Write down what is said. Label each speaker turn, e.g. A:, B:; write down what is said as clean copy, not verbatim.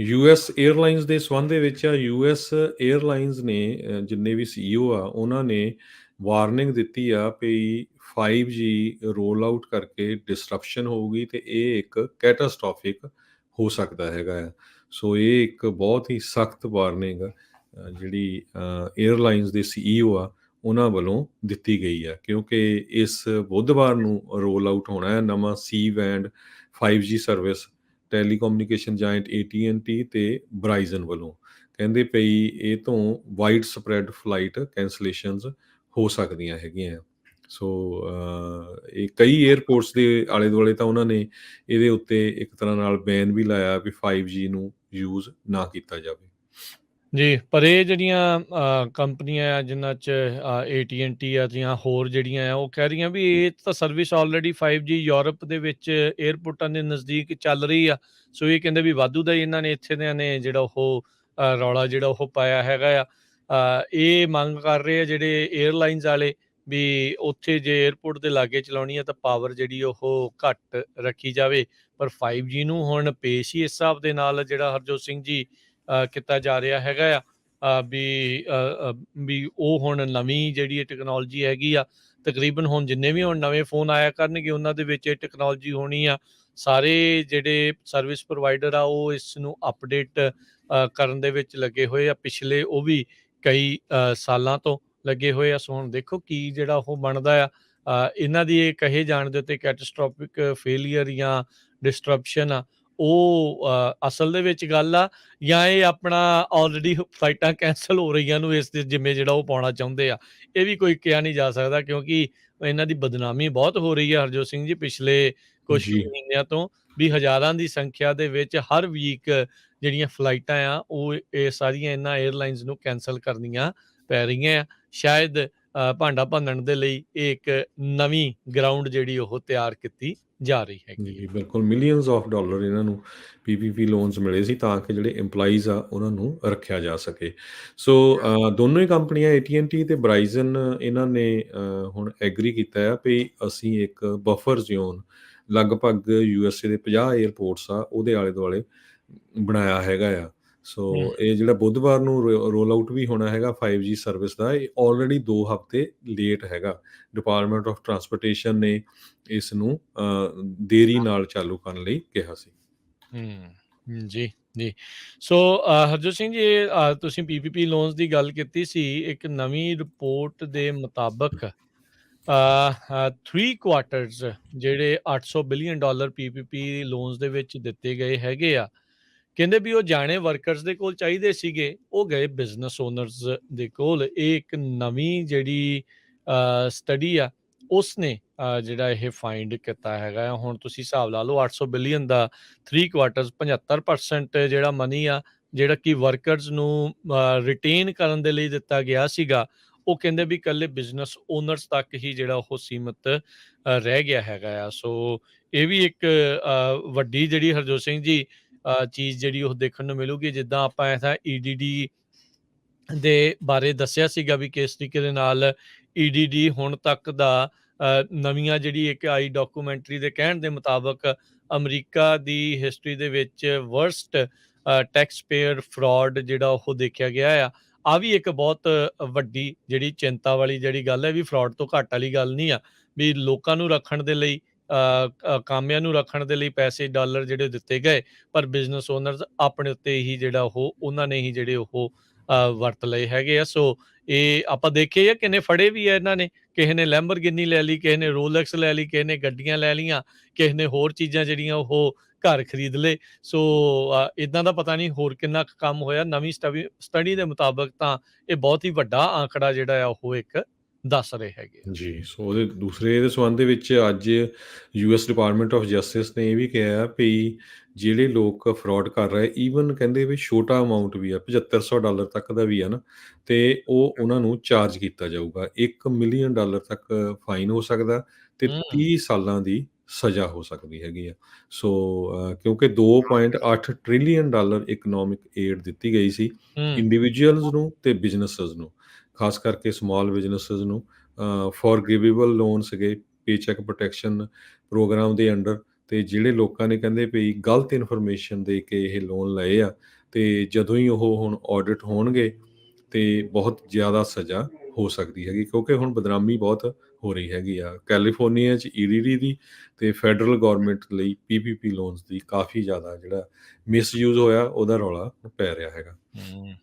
A: US airlines ਦੇ ਸੰਬੰਧ ਦੇ ਵਿੱਚ ਯੂਐਸ 에ਅਰਲਾਈਨਸ ਨੇ ਜਿੰਨੇ ਵੀ ਸੀਈਓ ਆ ਉਹਨਾਂ ਨੇ ਵਾਰਨਿੰਗ ਦਿੱਤੀ ਆ ਵੀ 5G ਰੋਲ ਆਊਟ ਕਰਕੇ ਡਿਸਰਪਸ਼ਨ ਹੋਊਗੀ ਤੇ ਇਹ ਇੱਕ ਕੈਟਾਸਟ੍ਰੋਫਿਕ ਹੋ ਸਕਦਾ ਹੈਗਾ ਆ। ਸੋ ਇਹ ਇੱਕ ਬਹੁਤ ਹੀ ਸਖਤ ਵਾਰਨਿੰਗ ਜਿਹੜੀ 에ਅਰਲਾਈਨਸ ਦੇ ਸੀਈਓ ਆ ਉਹਨਾਂ ਵੱਲੋਂ ਦਿੱਤੀ ਗਈ ਆ, ਕਿਉਂਕਿ ਇਸ ਬੁੱਧਵਾਰ ਨੂੰ ਰੋਲ ਆਊਟ ਹੋਣਾ ਹੈ ਨਵਾਂ C band 5G service telecommunication giant AT&T ਤੇ ਬਰਾਈਜ਼ਨ ਵੱਲੋਂ। ਕਹਿੰਦੇ ਪਈ ਇਹ ਤੋਂ ਵਾਈਡ ਸਪਰੈਡ ਫਲਾਈਟ ਕੈਂਸਲੇਸ਼ਨਸ ਹੋ ਸਕਦੀਆਂ ਹੈਗੀਆਂ। ਸੋ ਇਹ ਕਈ ਏਅਰਪੋਰਟਸ ਦੇ ਆਲੇ ਦੁਆਲੇ ਤਾਂ ਉਹਨਾਂ ਨੇ ਇਹਦੇ ਉੱਤੇ ਇੱਕ ਤਰ੍ਹਾਂ ਨਾਲ ਬੈਨ ਵੀ ਲਾਇਆ ਵੀ 5G ਨੂੰ ਯੂਜ਼ ਨਾ ਕੀਤਾ ਜਾਵੇ।
B: ਜੀ, ਪਰ ਇਹ ਜਿਹੜੀਆਂ ਕੰਪਨੀਆਂ ਆ ਜਿਨ੍ਹਾਂ 'ਚ AT&T ਆ ਜਾਂ ਹੋਰ ਜਿਹੜੀਆਂ ਆ ਉਹ ਕਹਿ ਰਹੀਆਂ ਵੀ ਇਹ ਤਾਂ ਸਰਵਿਸ ਆਲਰੇਡੀ 5G ਯੂਰਪ ਦੇ ਵਿੱਚ ਏਅਰਪੋਰਟਾਂ ਦੇ ਨਜ਼ਦੀਕ ਚੱਲ ਰਹੀ ਆ। ਸੋ ਇਹ ਕਹਿੰਦੇ ਵੀ ਵਾਧੂ ਦਾ ਇਹਨਾਂ ਨੇ ਇੱਥੇ ਦਿਆਂ ਨੇ ਜਿਹੜਾ ਉਹ ਰੌਲਾ ਜਿਹੜਾ ਉਹ ਪਾਇਆ ਹੈਗਾ ਆ। ਇਹ ਮੰਗ ਕਰ ਰਹੇ ਆ ਜਿਹੜੇ 에ਅਰਲਾਈਨਸ ਵਾਲੇ ਵੀ ਉੱਥੇ ਜੇ ਏਅਰਪੋਰਟ ਦੇ ਲਾਗੇ ਚਲਾਉਣੀ ਆ ਤਾਂ ਪਾਵਰ ਜਿਹੜੀ ਉਹ ਘੱਟ ਰੱਖੀ ਜਾਵੇ। ਪਰ 5G ਨੂੰ ਹੁਣ ਪੇਸ਼ ਹੀ ਇਸ ਹਿਸਾਬ ਦੇ ਨਾਲ ਜਿਹੜਾ ਹਰਜੋਤ ਸਿੰਘ ਜੀ ਕੀਤਾ ਜਾ ਰਿਹਾ ਹੈਗਾ ਆ ਵੀ ਉਹ ਹੁਣ ਨਵੀਂ ਜਿਹੜੀ ਟੈਕਨੋਲੋਜੀ ਹੈਗੀ ਆ। ਤਕਰੀਬਨ ਹੁਣ ਜਿੰਨੇ ਵੀ ਹੁਣ ਨਵੇਂ ਫੋਨ ਆਇਆ ਕਰਨਗੇ ਉਹਨਾਂ ਦੇ ਵਿੱਚ ਇਹ ਟੈਕਨੋਲੋਜੀ ਹੋਣੀ ਆ। ਸਾਰੇ ਜਿਹੜੇ ਸਰਵਿਸ ਪ੍ਰੋਵਾਈਡਰ ਆ ਉਹ ਇਸ ਨੂੰ ਅਪਡੇਟ ਕਰਨ ਦੇ ਵਿੱਚ ਲੱਗੇ ਹੋਏ ਆ। ਪਿਛਲੇ ਉਹ ਵੀ ਕਈ ਸਾਲਾਂ ਤੋਂ ਲੱਗੇ ਹੋਏ ਆ। ਸੋ ਹੁਣ ਦੇਖੋ ਕੀ ਜਿਹੜਾ ਉਹ ਬਣਦਾ ਆ। ਇਹਨਾਂ ਦੀ ਇਹ ਕਹੇ ਜਾਣ ਦੇ ਉੱਤੇ ਕੈਟਾਸਟ੍ਰੋਫਿਕ ਫੇਲੀਅਰ ਜਾਂ ਡਿਸਟਰਪਸ਼ਨ ਆ ਉਹ ਅਸਲ ਦੇ ਵਿੱਚ ਗੱਲ ਆ ਜਾਂ ਇਹ ਆਪਣਾ ਆਲਰੇਡੀ ਫਲਾਈਟਾਂ ਕੈਂਸਲ ਹੋ ਰਹੀਆਂ ਨੂੰ ਇਸ ਦੇ ਜਿੰਮੇ ਜਿਹੜਾ ਉਹ ਪਾਉਣਾ ਚਾਹੁੰਦੇ ਆ। ਇਹ ਵੀ ਕੋਈ ਕਿਹਾ ਨਹੀਂ ਜਾ ਸਕਦਾ ਕਿਉਂਕਿ ਇਹਨਾਂ ਦੀ ਬਦਨਾਮੀ ਬਹੁਤ ਹੋ ਰਹੀ ਹੈ ਹਰਜੋਤ ਸਿੰਘ ਜੀ ਪਿਛਲੇ ਕੁਛ
A: ਜੀ
B: ਮਹੀਨਿਆਂ ਤੋਂ ਵੀ ਹਜ਼ਾਰਾਂ ਦੀ ਸੰਖਿਆ ਦੇ ਵਿੱਚ ਹਰ ਵੀਕ ਜਿਹੜੀਆਂ ਫਲਾਈਟਾਂ ਆ ਉਹ ਇਹ ਸਾਰੀਆਂ ਇਹਨਾਂ 에ਅਰਲਾਈਨਸ ਨੂੰ ਕੈਂਸਲ ਕਰਨੀਆਂ ਪੈ ਰਹੀਆਂ ਆ। ਸ਼ਾਇਦ ਭਾਂਡਾ ਭੰਨਣ ਦੇ ਲਈ ਇਹ ਇੱਕ ਨਵੀਂ ਗਰਾਊਂਡ ਜਿਹੜੀ ਉਹ ਤਿਆਰ ਕੀਤੀ ਜਾ ਰਹੀ ਹੈਗੀ।
A: ਜੀ ਬਿਲਕੁਲ, ਮਿਲੀਅਨਸ ਆਫ ਡਾਲਰ ਇਹਨਾਂ ਨੂੰ PPP ਲੋਨਸ ਮਿਲੇ ਸੀ ਤਾਂ ਕਿ ਜਿਹੜੇ EMPLOYEES ਆ ਉਹਨਾਂ ਨੂੰ ਰੱਖਿਆ ਜਾ ਸਕੇ। ਸੋ ਦੋਨੋਂ ਹੀ ਕੰਪਨੀਆਂ AT&T ਤੇ ਬਰਾਈਜ਼ਨ ਇਹਨਾਂ ਨੇ ਹੁਣ ਐਗਰੀ ਕੀਤਾ ਆ ਵੀ ਅਸੀਂ ਇੱਕ ਬਫਰ ਜ਼ੋਨ ਲਗਭਗ USA ਦੇ 50 ਏਅਰਪੋਰਟਸ ਆ ਉਹਦੇ ਆਲੇ ਦੁਆਲੇ ਬਣਾਇਆ ਹੈਗਾ ਆ। ਸੋ ਇਹ ਜਿਹੜਾ ਬੁੱਧਵਾਰ ਨੂੰ ਰੋਲ ਆਊਟ ਵੀ ਹੋਣਾ ਹੈਗਾ 5G ਸਰਵਿਸ ਦਾ, ਇਹ ਆਲਰੇਡੀ 2 ਹਫ਼ਤੇ ਲੇਟ ਹੈਗਾ। ਡਿਪਾਰਟਮੈਂਟ ਆਫ ਟਰਾਂਸਪੋਰਟੇਸ਼ਨ ਨੇ ਇਸ ਨੂੰ ਦੇਰੀ ਨਾਲ ਚਾਲੂ ਕਰਨ ਲਈ ਕਿਹਾ ਸੀ।
B: ਜੀ ਜੀ। ਸੋ ਹਰਜੋਤ ਸਿੰਘ ਜੀ ਤੁਸੀਂ PPP ਲੋਨਸ ਦੀ ਗੱਲ ਕੀਤੀ ਸੀ। ਇੱਕ ਨਵੀਂ ਰਿਪੋਰਟ ਦੇ ਮੁਤਾਬਕ 3 ਕੁਆਟਰਸ ਜਿਹੜੇ $800 ਬਿਲੀਅਨ PPP ਲੋਨਸ ਦੇ ਵਿੱਚ ਦਿੱਤੇ ਗਏ ਹੈਗੇ ਆ। ਕਹਿੰਦੇ ਵੀ ਉਹ ਜਾਣੇ ਵਰਕਰਸ ਦੇ ਕੋਲ ਚਾਹੀਦੇ ਸੀਗੇ, ਉਹ ਗਏ ਬਿਜ਼ਨਸ ਓਨਰਸ ਦੇ ਕੋਲ। ਇਹ ਇੱਕ ਨਵੀਂ ਜਿਹੜੀ ਸਟੱਡੀ ਆ ਉਸਨੇ ਜਿਹੜਾ ਇਹ ਫਾਈਂਡ ਕੀਤਾ ਹੈਗਾ। ਹੁਣ ਤੁਸੀਂ ਹਿਸਾਬ ਲਾ ਲਓ 800 ਬਿਲੀਅਨ ਦਾ 3 ਕੁਆਟਰਸ 75% ਜਿਹੜਾ ਮਨੀ ਆ ਜਿਹੜਾ ਕਿ ਵਰਕਰਸ ਨੂੰ ਰਿਟੇਨ ਕਰਨ ਦੇ ਲਈ ਦਿੱਤਾ ਗਿਆ ਸੀਗਾ ਉਹ ਕਹਿੰਦੇ ਵੀ ਇਕੱਲੇ ਬਿਜ਼ਨਸ ਓਨਰਸ ਤੱਕ ਹੀ ਜਿਹੜਾ ਉਹ ਸੀਮਤ ਰਹਿ ਗਿਆ ਹੈਗਾ ਆ। ਸੋ ਇਹ ਵੀ ਇੱਕ ਵੱਡੀ ਜਿਹੜੀ ਹਰਜੋਤ ਸਿੰਘ ਜੀ ਚੀਜ਼ ਜਿਹੜੀ ਉਹ ਦੇਖਣ ਨੂੰ ਮਿਲੂਗੀ। ਜਿੱਦਾਂ ਆਪਾਂ ਐਸਾ EDD ਦੇ ਬਾਰੇ ਦੱਸਿਆ ਸੀਗਾ ਵੀ ਕਿਸ ਤਰੀਕੇ ਦੇ ਨਾਲ EDD ਹੁਣ ਤੱਕ ਦਾ ਨਵੀਆਂ ਜਿਹੜੀ ਇੱਕ ਆਈ ਡਾਕੂਮੈਂਟਰੀ ਦੇ ਕਹਿਣ ਦੇ ਮੁਤਾਬਕ ਅਮਰੀਕਾ ਦੀ ਹਿਸਟਰੀ ਦੇ ਵਿੱਚ ਵਰਸਟ ਟੈਕਸ ਪੇਅਰ ਫਰਾਡ ਜਿਹੜਾ ਉਹ ਦੇਖਿਆ ਗਿਆ ਆ ਵੀ ਇੱਕ ਬਹੁਤ ਵੱਡੀ ਜਿਹੜੀ ਚਿੰਤਾ ਵਾਲੀ ਜਿਹੜੀ ਗੱਲ ਹੈ ਵੀ ਫਰਾਡ ਤੋਂ ਘੱਟ ਵਾਲੀ ਗੱਲ ਨਹੀਂ ਆ ਵੀ ਲੋਕਾਂ ਨੂੰ ਰੱਖਣ ਦੇ ਲਈ ਕਾਮਿਆਂ ਨੂੰ ਰੱਖਣ ਦੇ ਲਈ ਪੈਸੇ ਡਾਲਰ ਜਿਹੜੇ ਦਿੱਤੇ ਗਏ ਪਰ ਬਿਜ਼ਨਸ ਓਨਰਸ ਆਪਣੇ ਉੱਤੇ ਹੀ ਜਿਹੜਾ ਉਹ ਉਹਨਾਂ ਨੇ ਹੀ ਜਿਹੜੇ ਉਹ ਵਰਤ ਲਏ ਹੈਗੇ ਆ। ਸੋ ਇਹ ਆਪਾਂ ਦੇਖੇ ਆ ਕਿੰਨੇ ਫੜੇ ਵੀ ਆ ਇਹਨਾਂ ਨੇ। ਕਿਸੇ ਨੇ ਲੈਂਬਰਗਿਨੀ ਲੈ ਲਈ, ਕਿਸੇ ਨੇ ਰੋਲੈਕਸ ਲੈ ਲਈ, ਕਿਸੇ ਨੇ ਗੱਡੀਆਂ ਲੈ ਲਈਆਂ, ਕਿਸੇ ਨੇ ਹੋਰ ਚੀਜ਼ਾਂ ਜਿਹੜੀਆਂ ਉਹ ਘਰ ਖਰੀਦ ਲਏ। ਸੋ ਇੱਦਾਂ ਦਾ ਪਤਾ ਨਹੀਂ ਹੋਰ ਕਿੰਨਾ ਕੁ ਕੰਮ ਹੋਇਆ। ਨਵੀਂ ਸਟੱਡੀ ਦੇ ਮੁਤਾਬਕ ਤਾਂ ਇਹ ਬਹੁਤ ਹੀ ਵੱਡਾ ਆંકੜਾ ਜਿਹੜਾ ਆ ਉਹ ਇੱਕ ਦੱਸ ਰਹੇ ਹੈਗੇ
A: ਜੀ। ਸੋ ਉਹਦੇ ਦੂਸਰੇ ਦੇ ਸੰਬੰਧ ਦੇ ਵਿੱਚ ਅੱਜ US ਡਿਪਾਰਟਮੈਂਟ ਆਫ ਜਸਟਿਸ ਨੇ ਇਹ ਵੀ ਕਿਹਾ ਵੀ ਜਿਹੜੇ ਲੋਕ ਫਰਾਡ ਕਰ ਰਹੇ ਈਵਨ ਕਹਿੰਦੇ ਵੀ ਛੋਟਾ ਅਮਾਊਂਟ ਵੀ ਆ $7500 ਤੱਕ ਦਾ ਵੀ ਆ ਨਾ ਤੇ ਉਹ ਉਹਨਾਂ ਨੂੰ ਚਾਰਜ ਕੀਤਾ ਜਾਊਗਾ। $1 ਮਿਲੀਅਨ ਤੱਕ ਫਾਈਨ ਹੋ ਸਕਦਾ ਤੇ 30 ਸਾਲਾਂ ਦੀ ਸਜ਼ਾ ਹੋ ਸਕਦੀ ਹੈਗੀ ਆ। ਸੋ ਕਿਉਂਕਿ $2.8 ਟ੍ਰਿਲੀਅਨ ਇਕਨੋਮਿਕ ਏਡ ਦਿੱਤੀ ਗਈ ਸੀ ਇੰਡੀਵਿਜੂਅਲਸ ਨੂੰ ਤੇ ਬਿਜ਼ਨਸਸ ਨੂੰ, ਖਾਸ ਕਰਕੇ ਸਮਾਲ ਬਿਜ਼ਨਸਸ ਨੂੰ। ਫੋਰਗਿਵੇਬਲ ਲੋਨ ਸੀਗੇ ਪੇਚੈਕ ਪ੍ਰੋਟੈਕਸ਼ਨ ਪ੍ਰੋਗਰਾਮ ਦੇ ਅੰਡਰ ਤੇ ਜਿਹੜੇ ਲੋਕਾਂ ਨੇ ਕਹਿੰਦੇ ਵੀ ਗਲਤ ਇਨਫੋਰਮੇਸ਼ਨ ਦੇ ਕੇ ਇਹ ਲੋਨ ਲਏ ਆ, ਤੇ ਜਦੋਂ ਹੀ ਉਹ ਹੁਣ ਆਡਿਟ ਹੋਣਗੇ ਤੇ ਬਹੁਤ ਜ਼ਿਆਦਾ ਸਜ਼ਾ ਹੋ ਸਕਦੀ ਹੈਗੀ, ਕਿਉਂਕਿ ਹੁਣ ਬਦਨਾਮੀ ਬਹੁਤ ਹੋ ਰਹੀ ਹੈਗੀ ਆ ਕੈਲੀਫੋਰਨੀਆ 'ਚ ਈਡੀਡੀ ਦੀ, ਤੇ ਫੈਡਰਲ ਗਵਰਨਮੈਂਟ ਲਈ ਪੀਪੀਪੀ ਲੋਨਸ ਦੀ ਕਾਫੀ ਜ਼ਿਆਦਾ ਜਿਹੜਾ ਮਿਸਯੂਜ਼ ਹੋਇਆ ਉਹਦਾ ਰੌਲਾ ਪੈ ਰਿਹਾ ਹੈਗਾ।